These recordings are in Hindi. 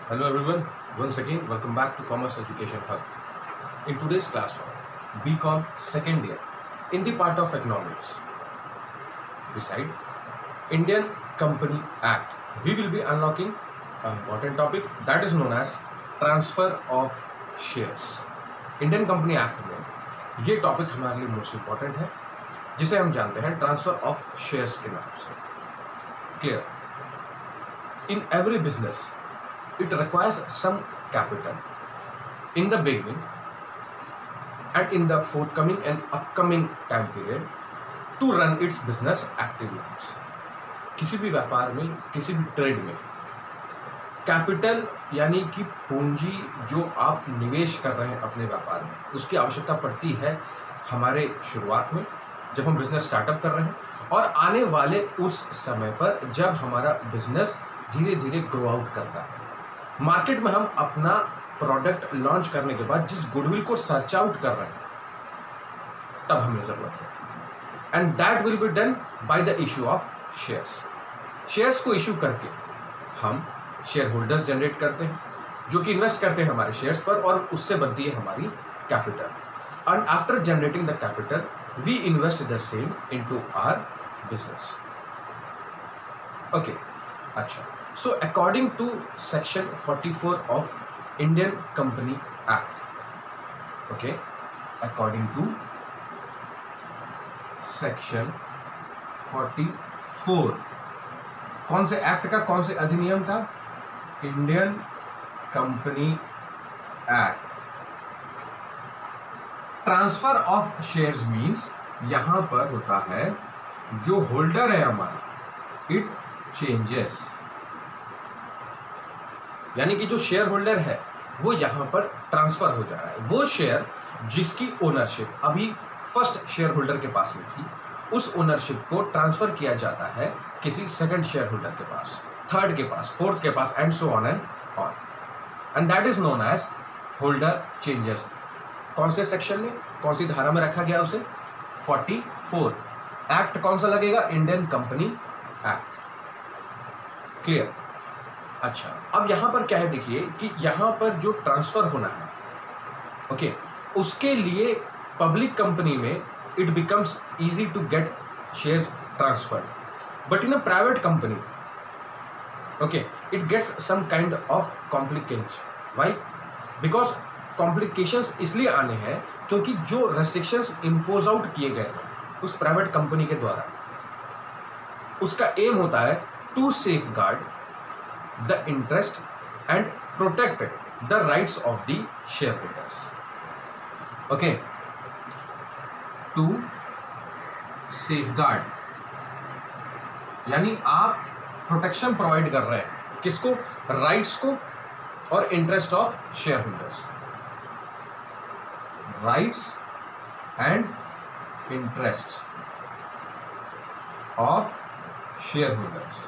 Hello everyone, once again welcome back to Commerce Education Hub. In today's class of BCom second year, in the part of economics, beside Indian Company Act, we will be unlocking an important topic that is known as transfer of shares. Indian company act में ये टॉपिक हमारे लिए मोस्ट इंपॉर्टेंट है, जिसे हम जानते हैं ट्रांसफर ऑफ शेयर्स के नाम से. Clear? In every business it requires some capital in the beginning and in the forthcoming and upcoming time period to run its business activities. किसी भी व्यापार में, किसी भी ट्रेड में कैपिटल यानी कि पूंजी जो आप निवेश कर रहे हैं अपने व्यापार में, उसकी आवश्यकता पड़ती है हमारे शुरुआत में जब हम बिजनेस स्टार्टअप कर रहे हैं और आने वाले उस समय पर जब हमारा बिजनेस धीरे धीरे ग्रो आउट करता है. मार्केट में हम अपना प्रोडक्ट लॉन्च करने के बाद जिस गुडविल को सर्च आउट कर रहे हैं तब हमें जरूरत है, and that will be done by the issue of shares. Shares को इश्यू करके हम शेयर होल्डर्स जनरेट करते हैं जो कि इन्वेस्ट करते हैं हमारे शेयर्स पर और उससे बनती है हमारी capital. And after generating the capital we invest the same into our business. Okay, अच्छा. So according to section 44 of Indian Company Act, okay, according to section 44, कौन से एक्ट का, कौन से अधिनियम का? Indian company act. Transfer of shares means यहां पर होता है जो होल्डर है हमारा, इट चेंजेस, यानी कि जो शेयर होल्डर है वो यहां पर ट्रांसफर हो जा रहा है. वो शेयर जिसकी ओनरशिप अभी फर्स्ट शेयर होल्डर के पास में थी, उस ओनरशिप को ट्रांसफर किया जाता है किसी सेकंड शेयर होल्डर के पास, थर्ड के पास, फोर्थ के पास, and so on and on. And that is known as holder changes. कौन से सेक्शन में, कौन सी धारा में रखा गया उसे? 44. एक्ट कौन सा लगेगा? Indian company act. क्लियर? अच्छा, अब यहां पर क्या है, देखिए कि यहां पर जो ट्रांसफर होना है, ओके, उसके लिए पब्लिक कंपनी में it becomes easy to get shares transfer, but in a private company, okay, it gets some kind of complications. Why? Because complications इसलिए आने हैं क्योंकि जो रेस्ट्रिक्शंस इम्पोज आउट किए गए उस प्राइवेट कंपनी के द्वारा, उसका एम होता है to safeguard the interest and protect the rights of the shareholders. Okay, to safeguard, यानी आप प्रोटेक्शन प्रोवाइड कर रहे हैं किसको? राइट्स को और interest of share holders. Rights and interest of share holders.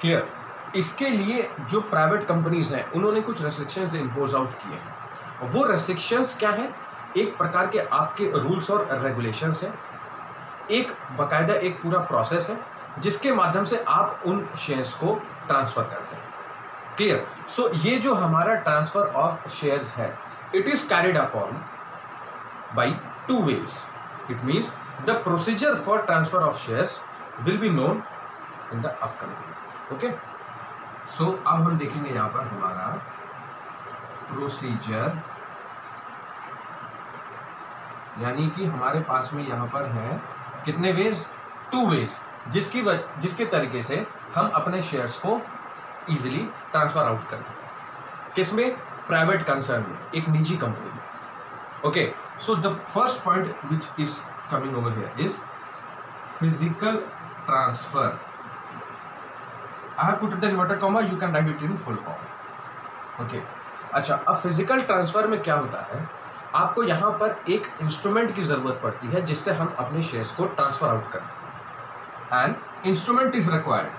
Clear? इसके लिए जो प्राइवेट कंपनीज हैं उन्होंने कुछ रेस्ट्रिक्शंस इंपोज आउट किए हैं. वो रेस्ट्रिक्शंस क्या है? एक प्रकार के आपके रूल्स और रेगुलेशंस हैं, एक बकायदा एक पूरा प्रोसेस है जिसके माध्यम से आप उन शेयर्स को ट्रांसफर करते हैं. क्लियर? सो ये जो हमारा ट्रांसफर ऑफ शेयर्स है, it is carried upon by two ways. It means the procedure for transfer of shares will be known in the upcoming. Okay, so अब हम देखेंगे यहां पर हमारा प्रोसीजर, यानी कि हमारे पास में यहां पर है कितने वेज? टू वेज, जिसके तरीके से हम अपने शेयर्स को इजीली ट्रांसफर आउट करते हैं. किसमें? प्राइवेट कंसर्न में, एक निजी कंपनी में. Okay, so the first point which is coming over here is physical transfer. I have put it in inverted comma, you can write it in full form. Okay. अच्छा, अब फिजिकल ट्रांसफर में क्या होता है? आपको यहाँ पर एक इंस्ट्रूमेंट की जरूरत पड़ती है जिससे हम अपने शेयर्स को ट्रांसफर आउट करते हैं. And instrument is required.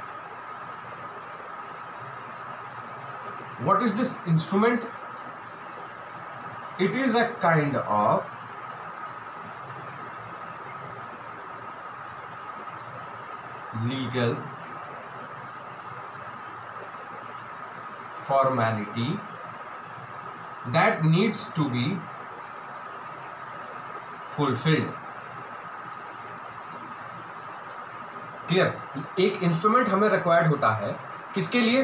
What is this instrument? It is a kind of legal formality that needs to be fulfilled. Clear? एक इंस्ट्रूमेंट हमें रिक्वायर्ड होता है किसके लिए?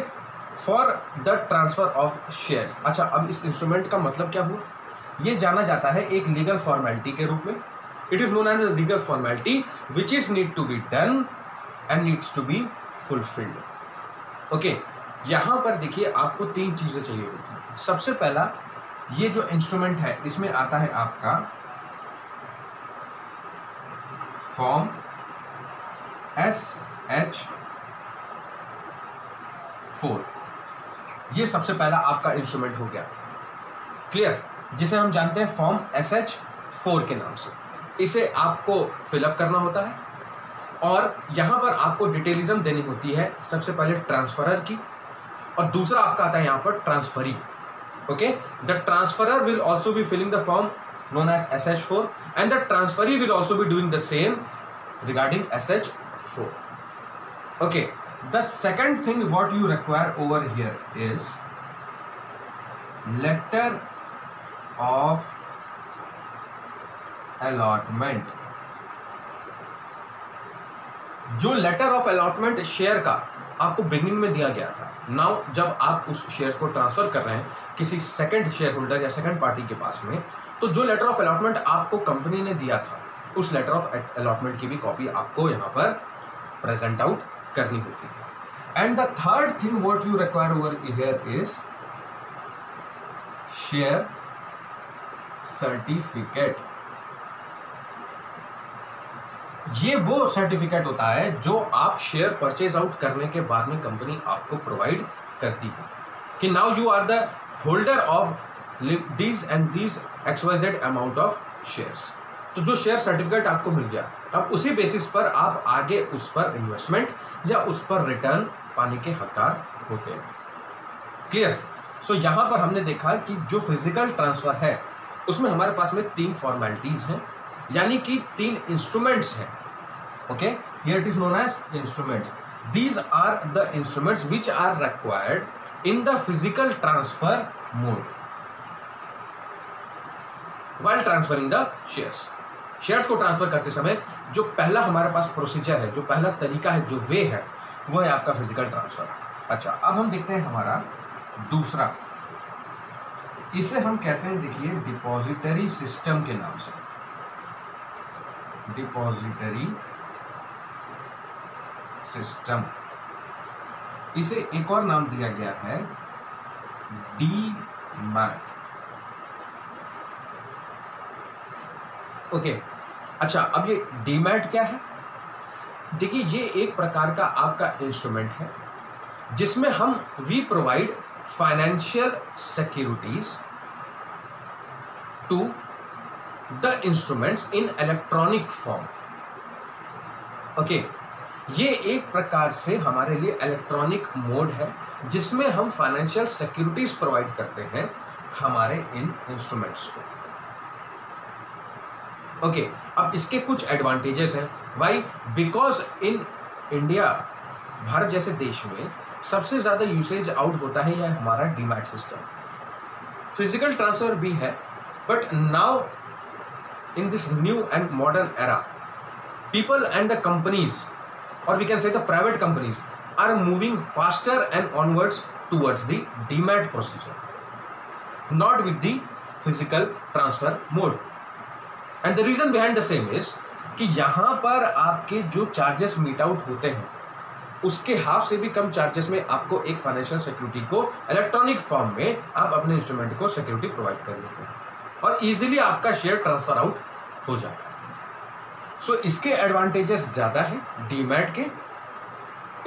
For the transfer of shares. अच्छा, अब इस इंस्ट्रूमेंट का मतलब क्या हुआ? ये जाना जाता है एक लीगल फॉर्मेलिटी के रूप में. It is known as a legal formality which is need to be done and needs to be fulfilled. Okay, यहां पर देखिए आपको तीन चीजें चाहिए होती हैं. सबसे पहला, ये जो इंस्ट्रूमेंट है इसमें आता है आपका फॉर्म SH4. ये सबसे पहला आपका इंस्ट्रूमेंट हो गया. क्लियर? जिसे हम जानते हैं फॉर्म SH4 के नाम से. इसे आपको फिलअप करना होता है और यहां पर आपको डिटेलिज्म देनी होती है. सबसे पहले ट्रांसफरर की और दूसरा आपका आता है यहां पर transferee. Okay, the transferor will also be filling the form known as SH4 and the transferee will also be doing the same regarding SH4. Okay, the second thing what you require over here is letter of allotment. जो लेटर ऑफ अलॉटमेंट शेयर का आपको बिगिनिंग में दिया गया था, नाउ जब आप उस शेयर को ट्रांसफर कर रहे हैं किसी सेकंड शेयर होल्डर या सेकंड पार्टी के पास में, तो जो लेटर ऑफ अलॉटमेंट आपको कंपनी ने दिया था उस लेटर ऑफ अलॉटमेंट की भी कॉपी आपको यहाँ पर प्रेजेंट आउट करनी होती है. And the third thing what you require over here is share certificate. ये वो सर्टिफिकेट होता है जो आप शेयर परचेज आउट करने के बाद में कंपनी आपको प्रोवाइड करती है कि now you are the holder of these and these XYZ amount of shares. तो जो शेयर सर्टिफिकेट आपको मिल गया, अब उसी बेसिस पर आप आगे उस पर इन्वेस्टमेंट या उस पर रिटर्न पाने के हकदार होते हैं. क्लियर? सो यहां पर हमने देखा कि जो फिजिकल ट्रांसफर है उसमें हमारे पास में तीन फॉर्मेलिटीज हैं, यानी कि तीन इंस्ट्रूमेंट्स हैं. Okay, here it is known as instruments. These are the instruments which are required in the physical transfer mode while transferring the shares. Shares को ट्रांसफर करते समय जो पहला हमारे पास प्रोसीजर है, जो पहला तरीका है, जो वे है, वो है आपका फिजिकल ट्रांसफर. अच्छा, अब हम देखते हैं हमारा दूसरा. इसे हम कहते हैं, देखिए, डिपॉजिटरी सिस्टम के नाम से. डिपॉजिटरी सिस्टम, इसे एक और नाम दिया गया है डीमैट. ओके, अच्छा, अब ये डीमैट क्या है? देखिए, ये एक प्रकार का आपका इंस्ट्रूमेंट है जिसमें हम we provide financial securities to the instruments in electronic form. Okay, ये एक प्रकार से हमारे लिए इलेक्ट्रॉनिक मोड है जिसमें हम फाइनेंशियल सिक्योरिटीज प्रोवाइड करते हैं हमारे इन इंस्ट्रूमेंट्स को. ओके, अब इसके कुछ एडवांटेजेस हैं. Why? Because in India, Bharat जैसे देश में सबसे ज्यादा यूसेज आउट होता है यह हमारा डीमैट सिस्टम. फिजिकल ट्रांसफर भी है, but now in this new and modern era, people and the companies, or we can say the private companies, are moving faster and onwards towards the demat procedure, not with the physical transfer mode. And the reason behind the same is कि यहाँ पर आपके जो चार्जेस मीट आउट होते हैं उसके हाफ से भी कम चार्जेस में आपको एक फाइनेंशियल सिक्योरिटी को इलेक्ट्रॉनिक फॉर्म में आप अपने इंस्ट्रूमेंट को सिक्योरिटी प्रोवाइड कर देते हैं और इजीली आपका शेयर ट्रांसफर आउट हो जाता है. सो इसके एडवांटेजेस ज़्यादा हैं डीमैट के,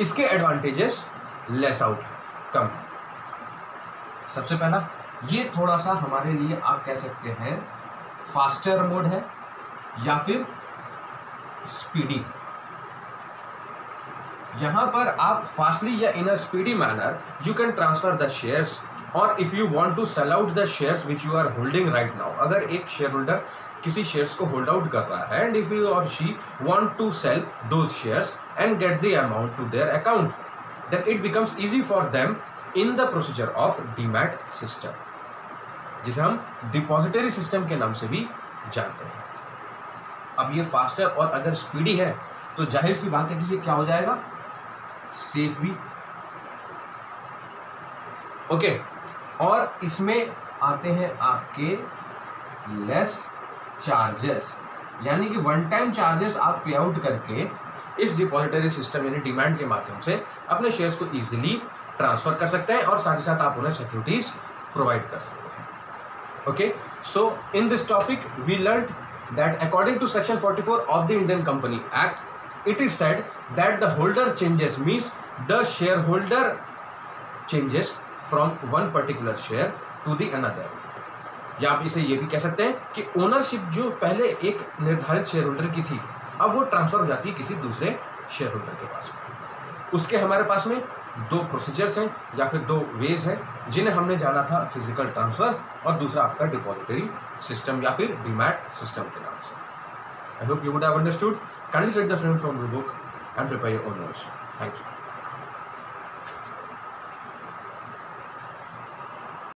इसके एडवांटेजेस लेस आउट कम. सबसे पहला, ये थोड़ा सा हमारे लिए आप कह सकते हैं फास्टर मोड है या फिर स्पीडी. यहां पर आप फास्टली या in a speedy manner you can transfer the shares, और if you want to sell out the shares which you are holding right now. अगर एक शेयर होल्डर किसी शेयर्स को होल्ड आउट कर रहा है एंड इफ यू और she want to sell those shares and get the amount to their account, then it becomes easy for them in the procedure of demat system, जिसे हम डिपॉजिटरी सिस्टम के नाम से भी जानते हैं। अब ये फास्टर और अगर स्पीडी है तो जाहिर सी बात है कि ये क्या हो जाएगा, सेफ भी। ओके, और इसमें आते हैं आपके लेस चार्जेस, यानी कि वन टाइम चार्जेस आप पे आउट करके इस डिपॉजिटरी सिस्टम यानी डिमांड के माध्यम से अपने शेयर्स को इजीली ट्रांसफर कर सकते हैं और साथ ही साथ आप उन्हें सिक्योरिटीज प्रोवाइड कर सकते हैं। Okay, so in this topic we learned that according to section 44 of the Indian company act, it is said that the holder changes means the share holder changes from one particular share to the another, या आप इसे ये भी कह सकते हैं कि ओनरशिप जो पहले एक निर्धारित शेयर होल्डर की थी अब वो ट्रांसफर हो जाती है किसी दूसरे शेयर होल्डर के पास। उसके हमारे पास में दो प्रोसीजर्स हैं या फिर दो वेज हैं जिन्हें हमने जाना था, फिजिकल ट्रांसफर और दूसरा आपका डिपॉजिटरी सिस्टम या फिर डीमैट सिस्टम के नाम से। I hope you would have understood. Kindly set the frame from the book and prepare your own notes. Thank you.